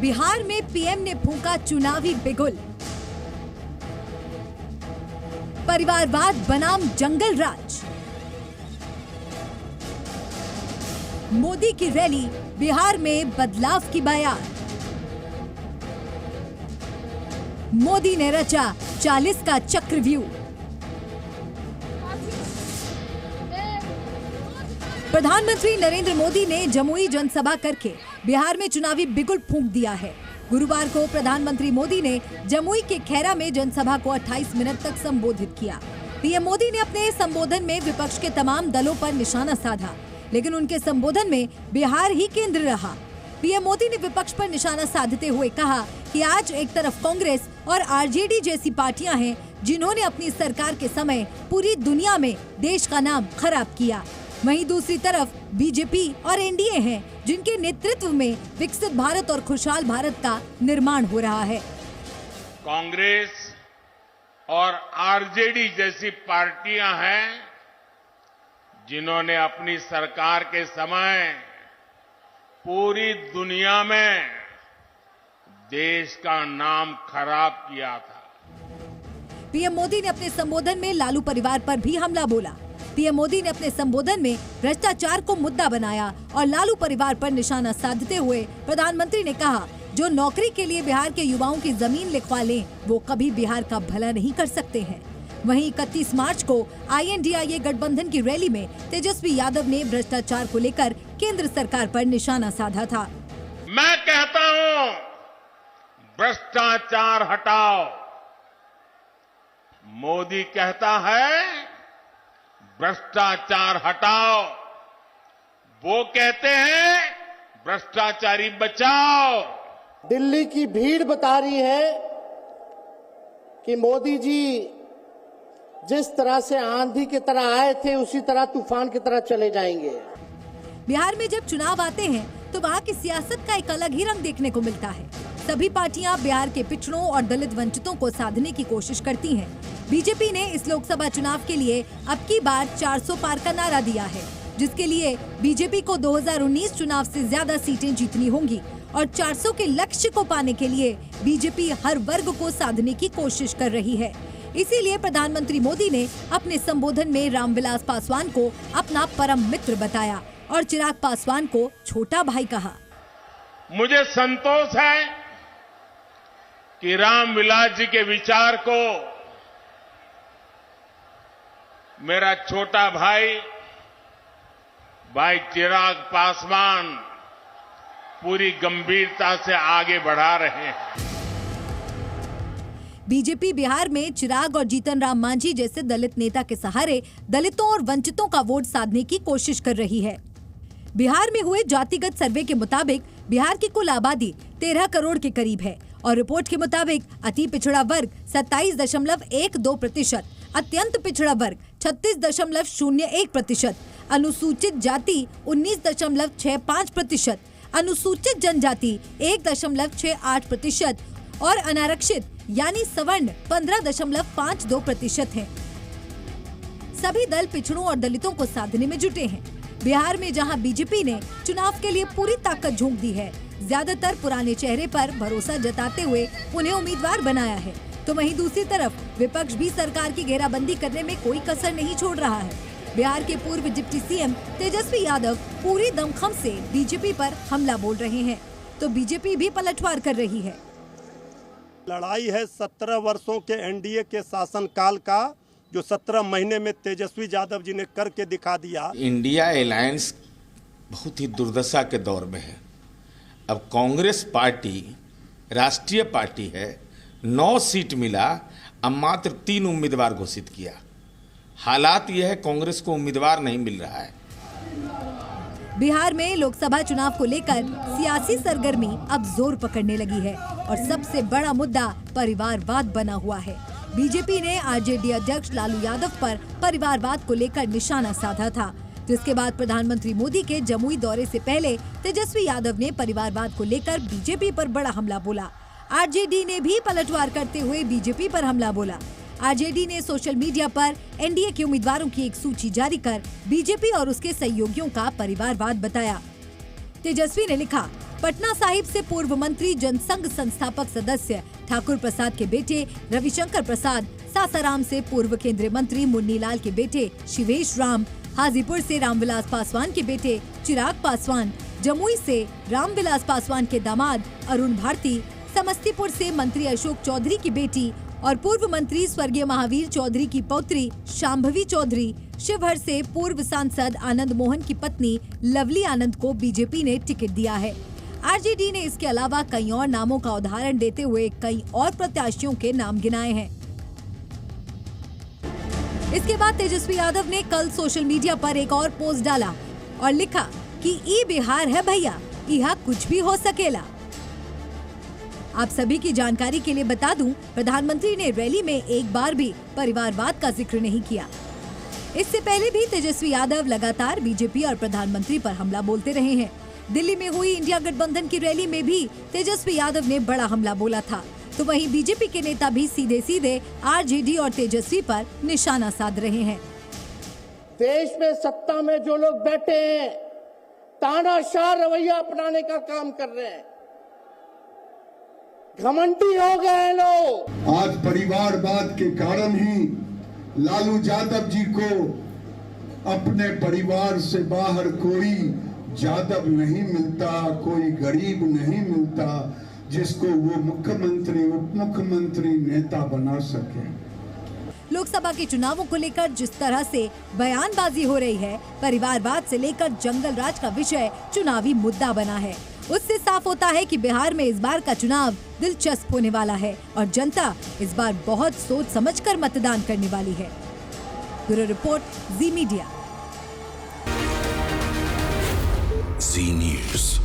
बिहार में पीएम ने फूंका चुनावी बिगुल। परिवारवाद बनाम जंगल राज। मोदी की रैली, बिहार में बदलाव की बयान। मोदी ने रचा 40 का चक्रव्यूह। प्रधानमंत्री नरेंद्र मोदी ने जमुई जनसभा करके बिहार में चुनावी बिगुल फूंक दिया है। गुरुवार को प्रधानमंत्री मोदी ने जमुई के खैरा में जनसभा को 28 मिनट तक संबोधित किया। पीएम मोदी ने अपने संबोधन में विपक्ष के तमाम दलों पर निशाना साधा, लेकिन उनके संबोधन में बिहार ही केंद्र रहा। पीएम मोदी ने विपक्ष पर निशाना साधते हुए कहा कि आज एक तरफ कांग्रेस और आरजेडी जैसी पार्टियां हैं जिन्होंने अपनी सरकार के समय पूरी दुनिया में देश का नाम खराब किया, वहीं दूसरी तरफ बीजेपी और एनडीए हैं जिनके नेतृत्व में विकसित भारत और खुशहाल भारत का निर्माण हो रहा है। कांग्रेस और आरजेडी जैसी पार्टियां हैं जिन्होंने अपनी सरकार के समय पूरी दुनिया में देश का नाम खराब किया था। पीएम मोदी ने अपने संबोधन में लालू परिवार पर भी हमला बोला। पीएम मोदी ने अपने संबोधन में भ्रष्टाचार को मुद्दा बनाया और लालू परिवार पर निशाना साधते हुए प्रधानमंत्री ने कहा, जो नौकरी के लिए बिहार के युवाओं की जमीन लिखवा लें, वो कभी बिहार का भला नहीं कर सकते हैं। वहीं 31 मार्च को INDIA गठबंधन की रैली में तेजस्वी यादव ने भ्रष्टाचार को लेकर केंद्र सरकार पर निशाना साधा था। मैं कहता हूं, भ्रष्टाचार हटाओ। मोदी कहता है भ्रष्टाचार हटाओ। वो कहते हैं भ्रष्टाचारी बचाओ। दिल्ली की भीड़ बता रही है कि मोदी जी जिस तरह से आंधी की तरह आए थे उसी तरह तूफान की तरह चले जाएंगे। बिहार में जब चुनाव आते हैं तो वहाँ की सियासत का एक अलग ही रंग देखने को मिलता है। सभी पार्टियां बिहार के पिछड़ों और दलित वंचितों को साधने की कोशिश करती हैं। बीजेपी ने इस लोकसभा चुनाव के लिए अब की बार 400 पार का नारा दिया है, जिसके लिए बीजेपी को 2019 चुनाव से ज्यादा सीटें जीतनी होंगी और 400 के लक्ष्य को पाने के लिए बीजेपी हर वर्ग को साधने की कोशिश कर रही है। इसीलिए प्रधानमंत्री मोदी ने अपने संबोधन में रामविलास पासवान को अपना परम मित्र बताया और चिराग पासवान को छोटा भाई कहा। मुझे संतोष है कि रामविलास जी के विचार को मेरा छोटा भाई चिराग पासवान पूरी गंभीरता से आगे बढ़ा रहे हैं। बीजेपी बिहार में चिराग और जीतन राम मांझी जैसे दलित नेता के सहारे दलितों और वंचितों का वोट साधने की कोशिश कर रही है। बिहार में हुए जातिगत सर्वे के मुताबिक बिहार की कुल आबादी 13 करोड़ के करीब है और रिपोर्ट के मुताबिक अति पिछड़ा वर्ग 27.12%, अत्यंत पिछड़ा वर्ग 36.01%, अनुसूचित जाति 19.65%, अनुसूचित जनजाति 1.68% और अनारक्षित यानी सवर्ण 15.52% हैं। सभी दल पिछड़ों और दलितों को साधने में जुटे हैं। बिहार में जहां बीजेपी ने चुनाव के लिए पूरी ताकत झोंक दी है, ज्यादातर पुराने चेहरे पर भरोसा जताते हुए उन्हें उम्मीदवार बनाया है, तो वहीं दूसरी तरफ विपक्ष भी सरकार की घेराबंदी करने में कोई कसर नहीं छोड़ रहा है। बिहार के पूर्व डिप्टी सीएम तेजस्वी यादव पूरी दमखम से बीजेपी पर हमला बोल रहे हैं, तो बीजेपी भी पलटवार कर रही है। लड़ाई है 17 वर्षों के एनडीए के शासनकाल का, जो 17 महीने में तेजस्वी यादव जी ने करके दिखा दिया। इंडिया अलायंस बहुत ही दुर्दशा के दौर में है। अब कांग्रेस पार्टी राष्ट्रीय पार्टी है, 9 सीट मिला, अब मात्र 3 उम्मीदवार घोषित किया। हालात यह है कांग्रेस को उम्मीदवार नहीं मिल रहा है। बिहार में लोकसभा चुनाव को लेकर सियासी सरगर्मी अब जोर पकड़ने लगी है और सबसे बड़ा मुद्दा परिवारवाद बना हुआ है। बीजेपी ने आरजेडी अध्यक्ष लालू यादव पर परिवारवाद को लेकर निशाना साधा था, जिसके बाद प्रधानमंत्री मोदी के जमुई दौरे से पहले तेजस्वी यादव ने परिवारवाद को लेकर बीजेपी पर बड़ा हमला बोला। आरजेडी ने भी पलटवार करते हुए बीजेपी पर हमला बोला। आरजेडी ने सोशल मीडिया पर एनडीए के उम्मीदवारों की एक सूची जारी कर बीजेपी और उसके सहयोगियों का परिवारवाद बताया। तेजस्वी ने लिखा, पटना साहिब से पूर्व मंत्री जनसंघ संस्थापक सदस्य ठाकुर प्रसाद के बेटे रविशंकर प्रसाद, सासाराम से पूर्व केंद्रीय मंत्री मुन्नीलाल के बेटे शिवेश राम, हाजीपुर से रामविलास पासवान के बेटे चिराग पासवान, जमुई से रामविलास पासवान के दामाद अरुण भारती, समस्तीपुर से मंत्री अशोक चौधरी की बेटी और पूर्व मंत्री स्वर्गीय महावीर चौधरी की पौत्री शांभवी चौधरी, शिवहर से पूर्व सांसद आनंद मोहन की पत्नी लवली आनंद को बीजेपी ने टिकट दिया है। आरजेडी ने इसके अलावा कई और नामों का उदाहरण देते हुए कई और प्रत्याशियों के नाम गिनाए हैं। इसके बाद तेजस्वी यादव ने कल सोशल मीडिया पर एक और पोस्ट डाला और लिखा कि ई बिहार है भैया, यहाँ कुछ भी हो सकेला। आप सभी की जानकारी के लिए बता दूं, प्रधानमंत्री ने रैली में एक बार भी परिवारवाद का जिक्र नहीं किया। इससे पहले भी तेजस्वी यादव लगातार बीजेपी और प्रधानमंत्री पर हमला बोलते रहे हैं। दिल्ली में हुई इंडिया गठबंधन की रैली में भी तेजस्वी यादव ने बड़ा हमला बोला था, तो वहीं बीजेपी के नेता भी सीधे सीधे आरजेडी और तेजस्वी पर निशाना साध रहे हैं। देश में सत्ता में जो लोग बैठे हैं तानाशाह रवैया अपनाने का काम कर रहे हैं, घमंडी हो गए लोग। आज परिवारवाद के कारण ही लालू यादव जी को अपने परिवार से बाहर कोई यादव नहीं मिलता, कोई गरीब नहीं मिलता जिसको वो मुख्यमंत्री, उप मुख्यमंत्री, नेता बना सके। लोकसभा के चुनावों को लेकर जिस तरह से बयानबाजी हो रही है, परिवारवाद से लेकर जंगल राज का विषय चुनावी मुद्दा बना है, उससे साफ होता है कि बिहार में इस बार का चुनाव दिलचस्प होने वाला है और जनता इस बार बहुत सोच समझकर मतदान करने वाली है। ब्यूरो रिपोर्ट, जी मीडिया। जी न्यूज़।